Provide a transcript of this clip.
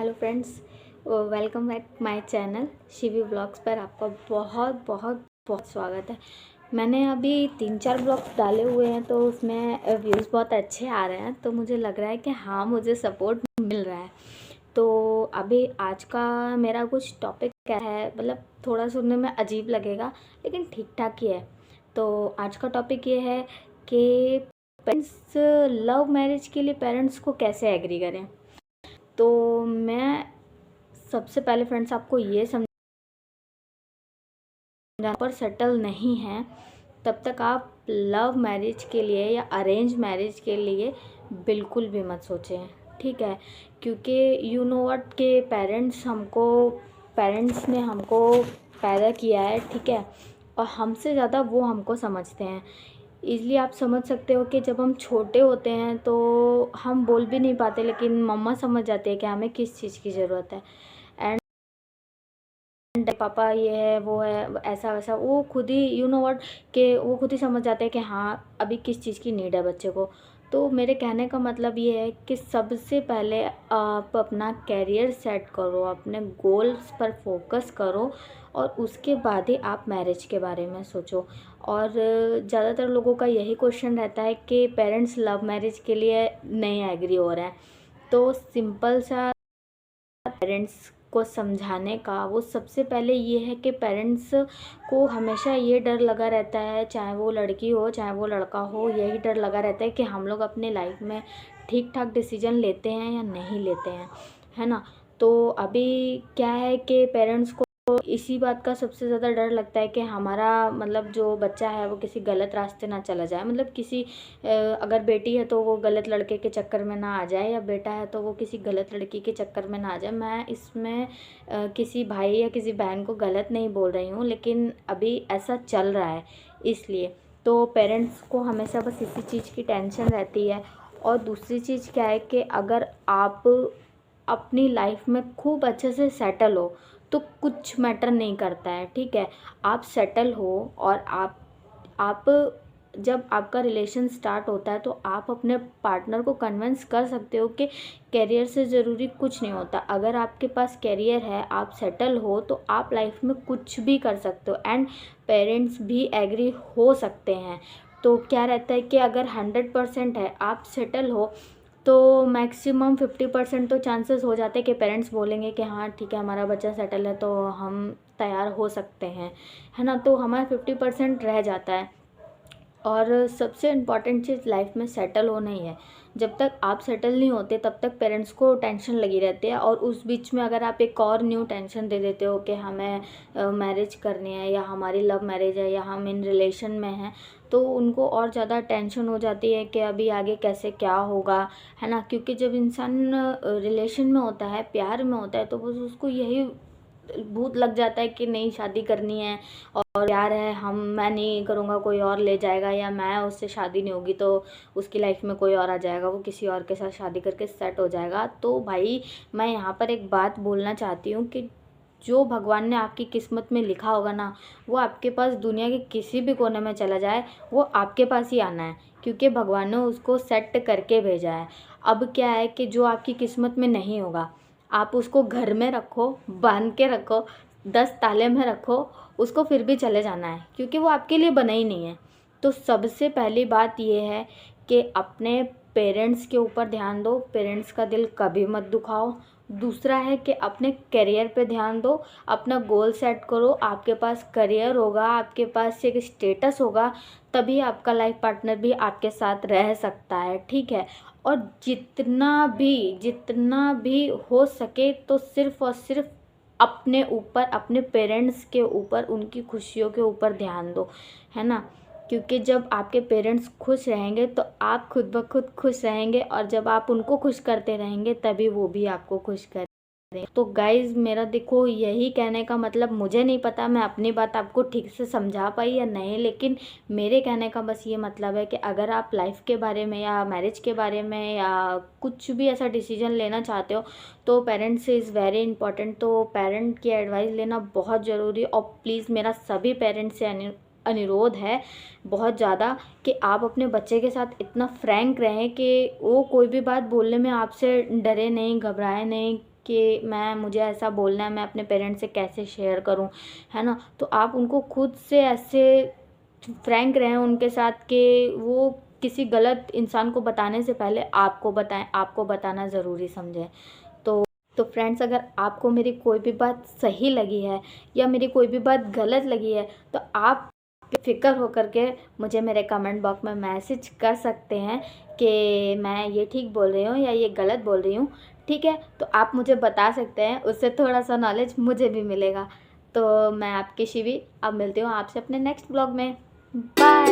Hello friends, welcome back my channel Shivi blogs पर आपका बहुत बहुत बहुत स्वागत है। मैंने अभी 3-4 ब्लॉग्स डाले हुए हैं तो उसमें व्यूज़ बहुत अच्छे आ रहे हैं, तो मुझे लग रहा है कि हाँ, मुझे सपोर्ट मिल रहा है। तो अभी आज का मेरा कुछ टॉपिक क्या है, मतलब थोड़ा सुनने में अजीब लगेगा लेकिन ठीक ठाक ही है। तो आज का टॉपिक ये है कि पेरेंट्स लव मैरिज के लिए पेरेंट्स को कैसे एग्री करें। तो मैं सबसे पहले फ्रेंड्स आपको ये समझा पर सेटल नहीं है तब तक आप लव मैरिज के लिए या अरेंज मैरिज के लिए बिल्कुल भी मत सोचें, ठीक है। क्योंकि यू नो व्हाट के पेरेंट्स ने हमको पैदा किया है, ठीक है, और हमसे ज़्यादा वो हमको समझते हैं। इसलिए आप समझ सकते हो कि जब हम छोटे होते हैं तो हम बोल भी नहीं पाते, लेकिन मम्मा समझ जाती है कि हमें किस चीज़ की ज़रूरत है। एंड पापा ये है वो है ऐसा वैसा, वो खुद ही यू नो व्हाट कि वो खुद ही समझ जाते हैं कि हाँ अभी किस चीज़ की नीड है बच्चे को। तो मेरे कहने का मतलब ये है कि सबसे पहले आप अपना कैरियर सेट करो, अपने गोल्स पर फोकस करो और उसके बाद ही आप मैरिज के बारे में सोचो। और ज़्यादातर लोगों का यही क्वेश्चन रहता है कि पेरेंट्स लव मैरिज के लिए नहीं एग्री हो रहे हैं। तो सिंपल सा पेरेंट्स को समझाने का वो सबसे पहले ये है कि पेरेंट्स को हमेशा ये डर लगा रहता है, चाहे वो लड़की हो चाहे वो लड़का हो, यही डर लगा रहता है कि हम लोग अपने लाइफ में ठीक ठाक डिसीजन लेते हैं या नहीं लेते हैं, है ना। तो अभी क्या है कि पेरेंट्स को इसी बात का सबसे ज़्यादा डर लगता है कि हमारा मतलब जो बच्चा है वो किसी गलत रास्ते ना चला जाए, मतलब किसी अगर बेटी है तो वो गलत लड़के के चक्कर में ना आ जाए, या बेटा है तो वो किसी गलत लड़की के चक्कर में ना आ जाए। मैं इसमें किसी भाई या किसी बहन को गलत नहीं बोल रही हूँ, लेकिन अभी ऐसा चल रहा है, इसलिए तो पेरेंट्स को हमेशा बस इसी चीज़ की टेंशन रहती है। और दूसरी चीज़ क्या है कि अगर आप अपनी लाइफ में खूब अच्छे से सेटल हो तो कुछ मैटर नहीं करता है, ठीक है। आप सेटल हो और आप जब आपका रिलेशन स्टार्ट होता है तो आप अपने पार्टनर को कन्विंस कर सकते हो कि कैरियर से ज़रूरी कुछ नहीं होता। अगर आपके पास कैरियर है, आप सेटल हो, तो आप लाइफ में कुछ भी कर सकते हो एंड पेरेंट्स भी एग्री हो सकते हैं। तो क्या रहता है कि अगर 100% है, आप सेटल हो, तो मैक्सिमम 50% तो चांसेस हो जाते हैं कि पेरेंट्स बोलेंगे कि हाँ ठीक है, हमारा बच्चा सेटल है तो हम तैयार हो सकते हैं, है ना। तो हमारा 50% रह जाता है। और सबसे इम्पॉर्टेंट चीज़ लाइफ में सेटल होना ही है। जब तक आप सेटल नहीं होते तब तक पेरेंट्स को टेंशन लगी रहती है, और उस बीच में अगर आप एक और न्यू टेंशन दे देते हो कि हमें मैरिज करनी है या हमारी लव मैरिज है या हम इन रिलेशन में हैं, तो उनको और ज़्यादा टेंशन हो जाती है कि अभी आगे कैसे क्या होगा, है ना। क्योंकि जब इंसान रिलेशन में होता है, प्यार में होता है, तो बस उसको यही भूत लग जाता है कि नहीं शादी करनी है और प्यार है, मैं नहीं करूँगा कोई और ले जाएगा, या मैं उससे शादी नहीं होगी तो उसकी लाइफ में कोई और आ जाएगा, वो किसी और के साथ शादी करके सेट हो जाएगा। तो भाई मैं यहाँ पर एक बात बोलना चाहती हूँ कि जो भगवान ने आपकी किस्मत में लिखा होगा ना, वो आपके पास दुनिया के किसी भी कोने में चला जाए, वो आपके पास ही आना है, क्योंकि भगवान ने उसको सेट करके भेजा है। अब क्या है कि जो आपकी किस्मत में नहीं होगा, आप उसको घर में रखो, बांध के रखो, 10 ताले में रखो, उसको फिर भी चले जाना है, क्योंकि वो आपके लिए बना ही नहीं है। तो सबसे पहली बात ये है कि अपने पेरेंट्स के ऊपर ध्यान दो, पेरेंट्स का दिल कभी मत दुखाओ। दूसरा है कि अपने करियर पे ध्यान दो, अपना गोल सेट करो। आपके पास करियर होगा, आपके पास एक स्टेटस होगा, तभी आपका लाइफ पार्टनर भी आपके साथ रह सकता है, ठीक है। और जितना भी हो सके तो सिर्फ़ और सिर्फ अपने ऊपर, अपने पेरेंट्स के ऊपर, उनकी खुशियों के ऊपर ध्यान दो, है ना। क्योंकि जब आपके पेरेंट्स खुश रहेंगे तो आप खुद ब खुद खुश रहेंगे, और जब आप उनको खुश करते रहेंगे तभी वो भी आपको खुश करें। तो गाइज़ मेरा देखो यही कहने का मतलब, मुझे नहीं पता मैं अपनी बात आपको ठीक से समझा पाई या नहीं, लेकिन मेरे कहने का बस ये मतलब है कि अगर आप लाइफ के बारे में या मैरिज के बारे में या कुछ भी ऐसा डिसीजन लेना चाहते हो तो पेरेंट्स इज़ वेरी इंपॉर्टेंट। तो पेरेंट की एडवाइस लेना बहुत ज़रूरी। और प्लीज़ मेरा सभी पेरेंट्स से अनुरोध है बहुत ज़्यादा कि आप अपने बच्चे के साथ इतना फ्रैंक रहें कि वो कोई भी बात बोलने में आपसे डरे नहीं, घबराए नहीं, कि मुझे ऐसा बोलना है, मैं अपने पेरेंट्स से कैसे शेयर करूं, है ना। तो आप उनको खुद से ऐसे फ्रैंक रहें उनके साथ कि वो किसी गलत इंसान को बताने से पहले आपको बताएं, आपको बताना ज़रूरी समझें। तो फ्रेंड्स, अगर आपको मेरी कोई भी बात सही लगी है या मेरी कोई भी बात गलत लगी है तो आप बेफिक्र होकर के मुझे मेरे कमेंट बॉक्स में मैसेज कर सकते हैं कि मैं ये ठीक बोल रही हूँ या ये गलत बोल रही हूँ, ठीक है। तो आप मुझे बता सकते हैं, उससे थोड़ा सा नॉलेज मुझे भी मिलेगा। तो मैं आपकी शिवी, अब मिलती हूँ आपसे अपने नेक्स्ट ब्लॉग में। बाय।